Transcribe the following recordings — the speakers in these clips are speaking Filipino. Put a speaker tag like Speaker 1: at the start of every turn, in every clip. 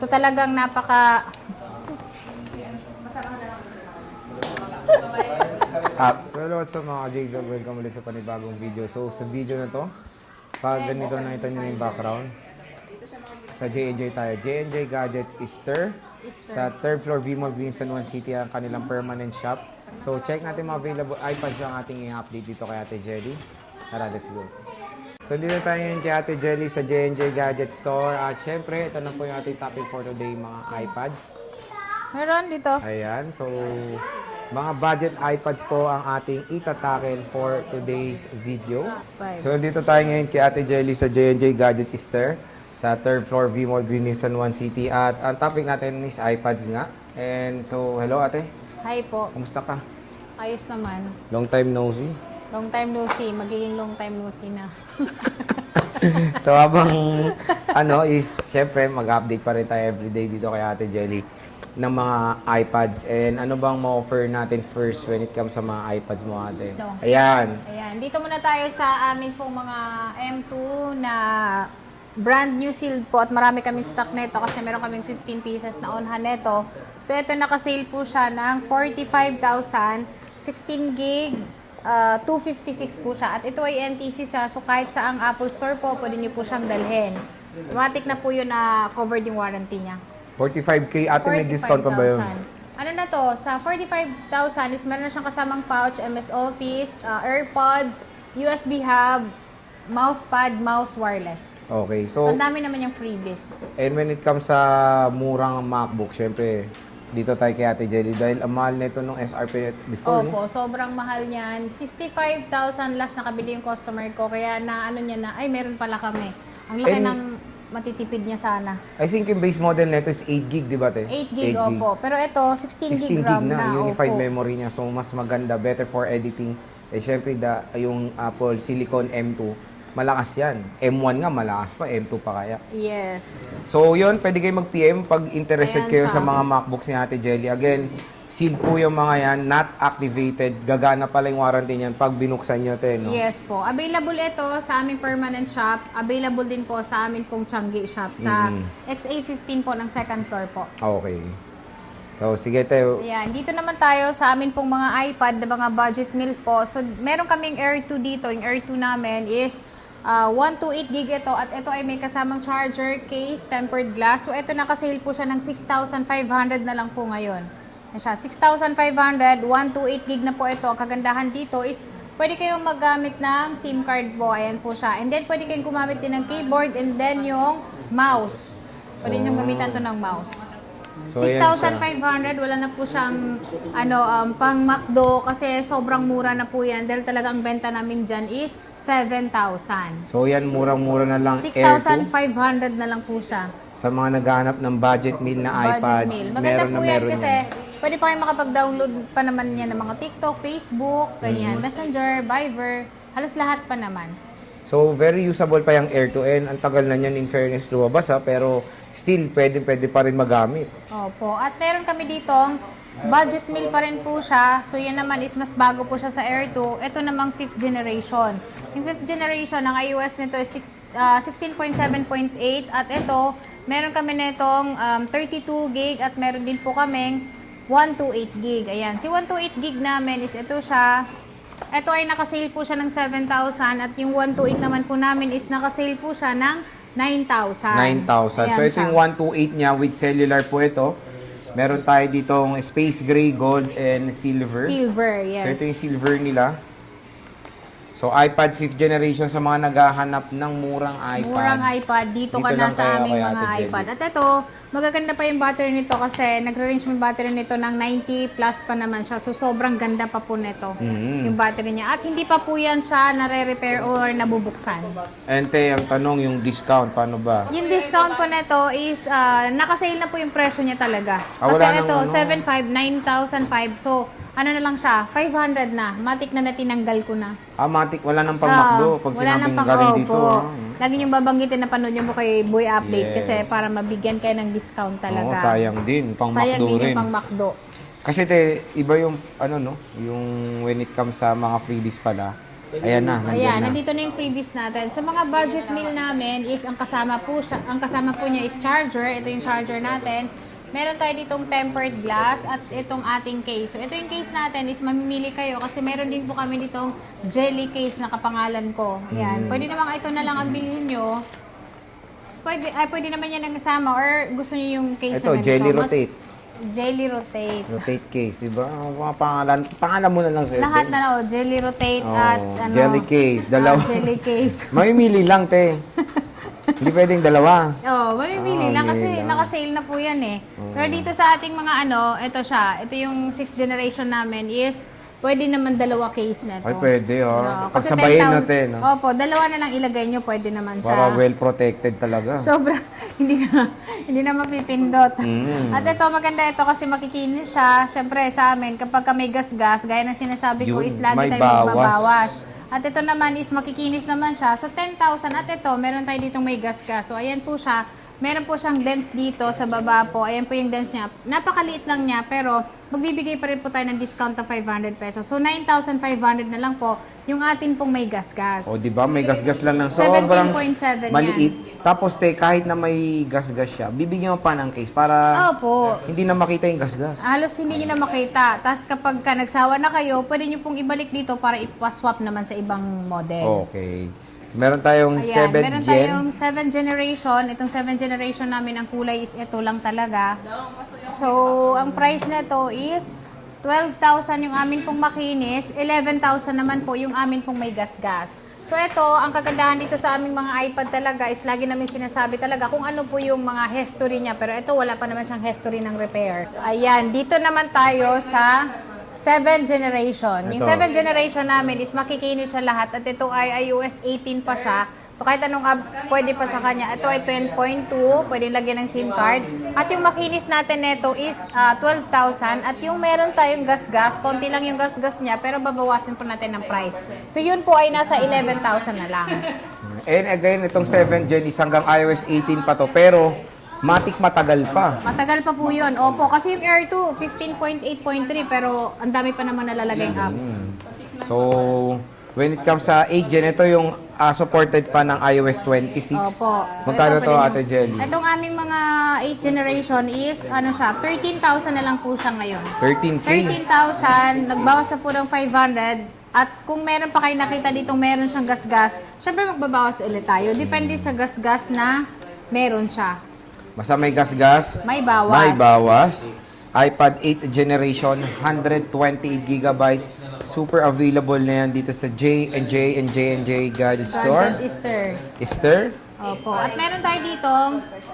Speaker 1: So talagang napaka...
Speaker 2: So hello, what's up mga J-Vlog? Welcome ulit sa panibagong video. So sa video na to, pag ganito nakita nyo na yung background, sa J&J tayo. J&J Gadget Easter. Sa 3rd floor V-Mall, Green San Juan City, ang kanilang permanent shop. So check natin mga available iPads yung ating i-update dito kay Ate Jelly. Tara, let's go. So dito tayo ngayon kay Ate Jelly sa J&J Gadget Store. At syempre, ito na po yung ating topic for today, mga iPads.
Speaker 1: Meron dito.
Speaker 2: Ayan, so mga budget iPads po ang ating itatackle for today's video. So dito tayo ngayon kay Ate Jelly sa J&J Gadget Easter sa 3rd floor V-Mall, Green San Juan City. At ang topic natin is iPads nga. And so, hello ate.
Speaker 1: Hi po.
Speaker 2: Kumusta ka?
Speaker 1: Ayos naman.
Speaker 2: Long time no see.
Speaker 1: Long time no see. Magiging long time no see na.
Speaker 2: So habang is syempre mag-update pa rin tayo everyday dito kay Ate Jelly ng mga iPads. And ano bang ma-offer natin first when it comes sa mga iPads mo ate?
Speaker 1: So,
Speaker 2: Ayan.
Speaker 1: Dito muna tayo sa amin pong mga M2 na brand new sealed po at marami kaming stock nito kasi meron kaming 15 pieces na onhan nito. So ito naka-sale po siya ng 45,000, 16 gig, 256 po siya. At ito ay NTC siya, so kahit sa ang Apple Store po, pwede niyo po siyang dalhin. Automatic na po yun na covered yung warranty niya.
Speaker 2: 45K ate, may discount pa ba yun?
Speaker 1: 45,000. Ano na to, sa 45,000 is meron na siyang kasamang pouch, MS Office, AirPods, USB hub, mousepad, mouse wireless.
Speaker 2: Okay,
Speaker 1: So,
Speaker 2: so
Speaker 1: ang dami naman yung freebies.
Speaker 2: and when it comes sa murang MacBook, syempre, dito tayo kay Ate Jelly dahil ang mahal nito nung SRP before,
Speaker 1: Opo, sobrang mahal niyan. 65,000 last nakabili yung customer ko. Kaya na ano niya na, ay meron pala kami. Ang laki
Speaker 2: And
Speaker 1: ng matitipid niya sana.
Speaker 2: I think yung base model nito is 8 gig, di ba te?
Speaker 1: 8 gig, opo. Pero ito, 16
Speaker 2: 16
Speaker 1: gig RAM
Speaker 2: na, unified
Speaker 1: opo.
Speaker 2: memory niya. So, mas maganda, better for editing. Eh, syempre, yung Apple Silicon M2, malakas yan. M1 nga, malakas pa. M2 pa kaya.
Speaker 1: Yes.
Speaker 2: So, yun, pwede kayo mag-PM pag interested
Speaker 1: Ayan
Speaker 2: kayo
Speaker 1: siya.
Speaker 2: sa mga MacBooks ni Ate Jelly. Again, sealed po yung mga yan, not activated. Gagana pala yung warranty niyan pag binuksan nyo, te, no?
Speaker 1: Yes po. Available ito sa aming permanent shop. Available din po sa amin pong Changi shop sa XA15 po ng 2nd floor po.
Speaker 2: Okay. So, sige, te.
Speaker 1: Ayan, dito naman tayo sa amin pong mga iPad na mga budget meal po. So, meron kaming Air 2 dito. Yung Air 2 namin is 128 gig ito at ito ay may kasamang charger, case, tempered glass. So, ito nakasale po siya ng 6,500 na lang po ngayon. Yan siya, 6,500, 128 gig na po ito. Ang kagandahan dito is pwede kayong maggamit ng SIM card po. Ayan po siya. And then, pwede kayong gumamit din ng keyboard and then yung mouse. Pwede nyo gamitan to ng mouse.
Speaker 2: So, ayan siya.
Speaker 1: 6,500, wala na po siyang pang McDo kasi sobrang mura na po yan dahil talaga ang benta namin dyan is 7,000.
Speaker 2: So, yan, murang-mura na lang Air 2.
Speaker 1: 6,500 na lang po siya.
Speaker 2: Sa mga naghahanap ng budget meal na
Speaker 1: Budget
Speaker 2: iPads,
Speaker 1: meal. Maganda
Speaker 2: meron
Speaker 1: po
Speaker 2: na
Speaker 1: yan
Speaker 2: meron
Speaker 1: kasi
Speaker 2: yan.
Speaker 1: pwede pa kayo makapag-download pa naman yan ng mga TikTok, Facebook, ganyan, Messenger, Viber, halos lahat pa naman.
Speaker 2: So, very usable pa yung Air 2 and ang tagal na niyan in fairness lumabas pero still, pwede pa rin magamit.
Speaker 1: Opo. At meron kami ditong budget meal pa rin po siya. So, yan naman is mas bago po siya sa Air 2. Ito namang 5th generation. Yung 5th generation, ang iOS nito is 16.7.8 at ito, meron kami netong 32 gig at meron din po kaming 128 gig. Ayan. Si 128 gig namin is ito siya. Ito ay nakasale po siya ng 7,000 at yung 128 naman po namin is nakasale po siya ng 9,000.
Speaker 2: 9,000. So, ito yung 128 niya with cellular po ito. Meron tayo ditong space gray, gold, and silver.
Speaker 1: Silver,
Speaker 2: So,
Speaker 1: yes.
Speaker 2: ito yung silver nila. So, iPad 5th generation sa mga naghahanap ng murang iPad.
Speaker 1: Murang iPad. Dito ka
Speaker 2: Dito
Speaker 1: na
Speaker 2: lang
Speaker 1: sa
Speaker 2: kayo
Speaker 1: aming
Speaker 2: kay
Speaker 1: mga
Speaker 2: Ate Jelly.
Speaker 1: iPad. At ito, magaganda pa yung battery nito kasi nagre-range yung battery nito ng 90 plus pa naman siya. So, sobrang ganda pa po nito yung battery niya. At hindi pa po yan siya nare-repair or nabubuksan.
Speaker 2: And te, ang tanong, yung discount, paano ba?
Speaker 1: Yung discount po nito is nakasale na po yung presyo niya talaga.
Speaker 2: Ah,
Speaker 1: Kasi
Speaker 2: wala
Speaker 1: ito,
Speaker 2: nang ano.
Speaker 1: 7,500, 9,500. So, ano na lang siya, 500 na. Matik na tinanggal ko na.
Speaker 2: Matic, wala nang pang-McDo pag
Speaker 1: wala nang
Speaker 2: sinabing galing dito.
Speaker 1: Lagi niyong babanggitin na panood niyo po kay Boy Update
Speaker 2: Yes.
Speaker 1: kasi para mabigyan kayo ng discount
Speaker 2: Oo,
Speaker 1: talaga.
Speaker 2: sayang din.
Speaker 1: Sayang
Speaker 2: Pang-McDo
Speaker 1: din
Speaker 2: rin.
Speaker 1: yung pang McDo.
Speaker 2: Kasi te, iba yung, yung when it comes sa mga freebies pala, Ayan na, nandiyan
Speaker 1: Ayan,
Speaker 2: na.
Speaker 1: nandito na yung freebies natin. Sa mga budget meal namin is ang kasama po niya is charger. Ito yung charger natin. Meron tayo ditong tempered glass at itong ating case. So, ito yung case natin is mamimili kayo kasi meron din po kami ditong jelly case na kapangalan ko. Ayan. Pwede naman ito na lang ang bilhin nyo. Pwede naman yan ang kasama or gusto niyo yung case
Speaker 2: Ito,
Speaker 1: na ganito.
Speaker 2: Jelly Rotate.
Speaker 1: Jelly Rotate.
Speaker 2: Rotate case, diba? Ang mga pangalan mo na lang sa'yo.
Speaker 1: Lahat na Jelly Rotate at ano.
Speaker 2: Jelly case, dalawa.
Speaker 1: Jelly case.
Speaker 2: Mamimili lang, te. Hindi pwedeng dalawa.
Speaker 1: Oo, mamimili lang kasi
Speaker 2: mamimili lang.
Speaker 1: naka-sale na po yan eh. Pero dito sa ating mga ano, ito siya. Ito yung 6th generation namin is pwede naman dalawa case na ito.
Speaker 2: Ay, pwede, oh.
Speaker 1: Oo, kasi
Speaker 2: Pagsabayin
Speaker 1: 10,000
Speaker 2: natin, no?
Speaker 1: Opo, dalawa na lang ilagay nyo, pwede naman siya.
Speaker 2: Para well protected talaga.
Speaker 1: Sobra, hindi na mapipindot. At ito, maganda ito kasi makikinis siya. Siyempre, sa amin, kapag may gas-gas, gaya ng sinasabi ko,
Speaker 2: Yun,
Speaker 1: is lagi
Speaker 2: may
Speaker 1: tayo
Speaker 2: bawas.
Speaker 1: magbabawas. At ito naman is makikinis naman siya. So, 10,000. At ito, meron tayo ditong may gas-gas. So, ayan po siya. Meron po siyang dents dito sa baba po. Ayan po yung dents niya. Napakaliit lang niya, pero magbibigay pa rin po tayo ng discount of 500 pesos. So, 9,500 na lang po yung atin pong may gas-gas.
Speaker 2: O, di ba? May gasgas lang ng sobrang
Speaker 1: 17.7 yan.
Speaker 2: maliit. Tapos, te, kahit na may gasgas siya, bibigyan mo pa ng case para
Speaker 1: Opo.
Speaker 2: hindi na makita yung gasgas.
Speaker 1: Halos hindi nyo na makita. Tapos kapag ka nagsawa na kayo, pwede nyo pong ibalik dito para ipaswap naman sa ibang model.
Speaker 2: Okay. Meron tayong
Speaker 1: Ayan,
Speaker 2: 7
Speaker 1: meron
Speaker 2: gen.
Speaker 1: tayong 7th generation. Itong 7th generation namin, ang kulay is ito lang talaga. So, ang price na ito is 12,000 yung amin pong makinis, 11,000 naman po yung amin pong may gas-gas. So, ito, ang kagandahan dito sa aming mga iPad talaga is lagi namin sinasabi talaga kung ano po yung mga history niya. Pero ito, wala pa naman siyang history ng repair. So, ayan, dito naman tayo sa 7th generation. Yung
Speaker 2: Ito.
Speaker 1: 7th generation namin is makikinis siya lahat at ito ay iOS 18 pa siya. So kahit anong apps pwede pa sa kanya. Ito ay 10.2, pwede lagyan ng SIM card. At yung makinis natin nito is 12,000 at yung meron tayong gas-gas, konti lang yung gas-gas niya pero babawasan po natin ng price. So yun po ay nasa 11,000 na lang.
Speaker 2: And again, itong 7 gen is hanggang iOS 18 pa to. Pero, matik matagal pa.
Speaker 1: Matagal pa po yun. Opo, kasi yung Air 2, 15.8.3 pero ang dami pa naman nalalagay yung apps.
Speaker 2: So, when it comes sa 8 gen, ito yung supported pa ng iOS 26.
Speaker 1: Opo.
Speaker 2: Magkano
Speaker 1: ito
Speaker 2: to,
Speaker 1: pa din
Speaker 2: Ate
Speaker 1: yung-
Speaker 2: Jelly?
Speaker 1: Itong aming mga 8th generation is, ano siya, 13,000 na lang po siya ngayon.
Speaker 2: 13K.
Speaker 1: 13,000, nagbawas sa po ng 500. At kung meron pa kayo nakita dito, meron siyang gas-gas, syempre magbabawas ulit tayo. Depende sa gas-gas na meron siya.
Speaker 2: Basta may gas-gas.
Speaker 1: May bawas.
Speaker 2: May bawas. iPad 8th generation, 128 gigabytes. Super available na yan dito sa J&J Gadget Store.
Speaker 1: Gadget Easter.
Speaker 2: Easter?
Speaker 1: Opo. At meron tayo dito,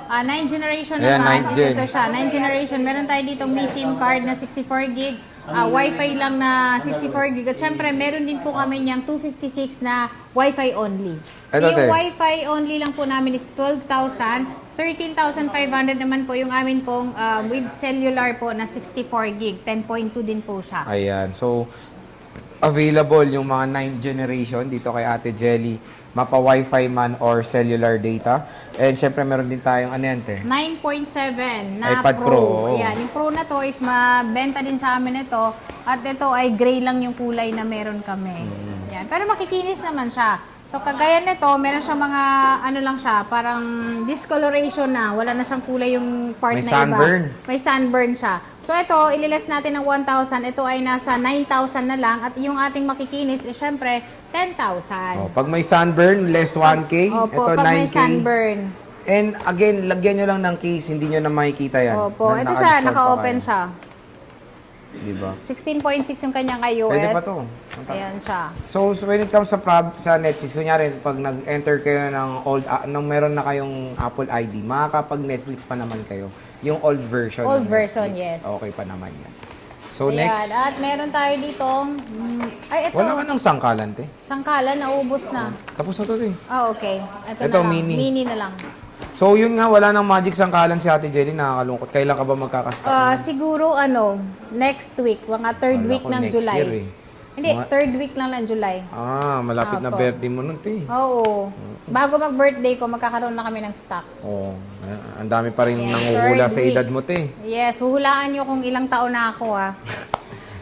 Speaker 1: 9th generation
Speaker 2: Ayan,
Speaker 1: naman.
Speaker 2: 9th
Speaker 1: Is
Speaker 2: gen.
Speaker 1: ito siya. 9th generation. Meron tayo dito may SIM card na 64 gig. Wi-Fi lang na 64 gig. At syempre, meron din po kami niyang 256 na Wi-Fi only.
Speaker 2: Ito,
Speaker 1: Yung
Speaker 2: te.
Speaker 1: Wi-Fi only lang po namin is 12,000. 13,500 naman po yung amin pong with cellular po na 64 gig. 10.2 din po siya.
Speaker 2: Ayan. So, available yung mga 9th generation dito kay Ate Jelly. Mapa Wi-Fi man or cellular data. And syempre meron din tayong ano yan, te?
Speaker 1: 9.7 na
Speaker 2: iPad Pro.
Speaker 1: Yan, yung Pro na to is mabenta din sa amin ito. At ito ay gray lang yung kulay na meron kami. Yan. Pero makikinis naman siya. So kagaya nito, meron siyang mga ano lang siya, parang discoloration na. Wala na siyang kulay yung part
Speaker 2: May
Speaker 1: na
Speaker 2: sunburn.
Speaker 1: iba. May sunburn siya. So ito, ililes natin ng 1,000. Ito ay nasa 9,000 na lang. At yung ating makikinis is syempre 10,000.
Speaker 2: Oh, pag may sunburn, less 1K.
Speaker 1: Opo,
Speaker 2: Ito,
Speaker 1: pag may
Speaker 2: 9K.
Speaker 1: sunburn.
Speaker 2: And again, lagyan nyo lang ng case, hindi nyo na makikita yan.
Speaker 1: Opo,
Speaker 2: Na
Speaker 1: ito siya,
Speaker 2: naka-install pa
Speaker 1: naka-open
Speaker 2: kayo.
Speaker 1: siya.
Speaker 2: Diba?
Speaker 1: 16.6 yung kanyang iOS.
Speaker 2: Pwede pa to.
Speaker 1: Ayan siya.
Speaker 2: So, when it comes sa Netflix, kunyari, pag nag-enter kayo ng nung meron na kayong Apple ID, makakapag-Netflix pa naman kayo. Yung old version.
Speaker 1: Old
Speaker 2: ng
Speaker 1: version,
Speaker 2: Netflix.
Speaker 1: yes.
Speaker 2: Okay pa naman yan. So,
Speaker 1: Ayan,
Speaker 2: next.
Speaker 1: at meron tayo dito, ay ito,
Speaker 2: Wala ka ng sangkalan, te.
Speaker 1: sangkalan, naubos na.
Speaker 2: Tapos na to, te.
Speaker 1: Ah, okay. Ito
Speaker 2: Ito,
Speaker 1: na lang.
Speaker 2: mini.
Speaker 1: Mini na lang.
Speaker 2: So, yun nga, wala nang magic sangkalan si Ate Jelly. Nakakalungkot. Kailan ka ba magkakastock?
Speaker 1: Siguro, next week, mga third
Speaker 2: Akala
Speaker 1: week
Speaker 2: ko
Speaker 1: ng
Speaker 2: next
Speaker 1: July.
Speaker 2: year, eh.
Speaker 1: Hindi, third week lang ng July.
Speaker 2: Malapit na
Speaker 1: Apo.
Speaker 2: birthday mo nun, te.
Speaker 1: Oo. Bago mag-birthday ko, magkakaroon na kami ng stock.
Speaker 2: Oo. Ang dami pa rin
Speaker 1: Yes,
Speaker 2: nanguhula
Speaker 1: third
Speaker 2: sa
Speaker 1: week.
Speaker 2: edad mo, te.
Speaker 1: Yes, huhulaan nyo kung ilang taon na ako, ah.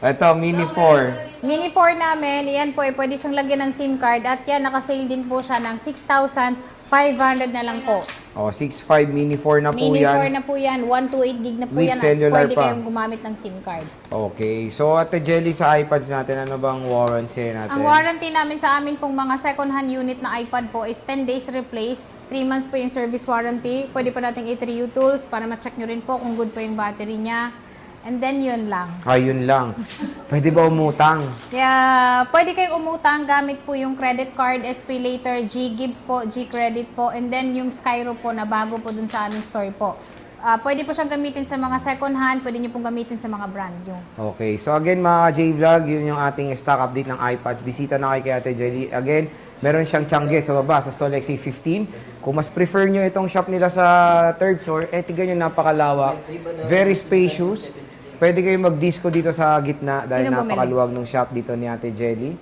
Speaker 2: Ito, Mini 4.
Speaker 1: Mini 4 namin, yan po, pwede siyang lagyan ng SIM card at yan, nakasale din po siya ng 6,500 na lang po.
Speaker 2: O, 6.5 Mini 4 na po
Speaker 1: Mini 4
Speaker 2: yan.
Speaker 1: na po yan, 128 gig na po
Speaker 2: With
Speaker 1: yan at
Speaker 2: cellular
Speaker 1: pwede
Speaker 2: pa.
Speaker 1: kayong gumamit ng SIM card.
Speaker 2: Okay. So, Ate Jelly, sa iPads natin, ano bang warranty natin?
Speaker 1: Ang warranty namin sa amin pong mga second-hand unit na iPad po is 10 days replace, 3 months po yung service warranty. Pwede pa nating i-3U tools para ma-check nyo rin po kung good po yung battery niya. And then, yun lang.
Speaker 2: Ayun lang. Pwede ba umutang?
Speaker 1: Kaya, pwede kayong umutang gamit po yung credit card, SP Later, G-Gibbs po, G-Credit po, and then yung Skyro po na bago po dun sa aming store po. Pwede po siyang gamitin sa mga second hand, pwede nyo pong gamitin sa mga brand new.
Speaker 2: Okay. So, again, mga J-Vlog, yun yung ating stock update ng iPads. Bisita na kay Ate Jelly. Again, meron siyang Tiangge sa baba, sa Stall XA 15. Kung mas prefer nyo itong shop nila sa third floor, tignan nyo, napakalawak. Very spacious. Pwede kayong mag-disco dito sa gitna dahil
Speaker 1: Sino bumili?
Speaker 2: napakaluwag ng shop dito ni Ate Jelly.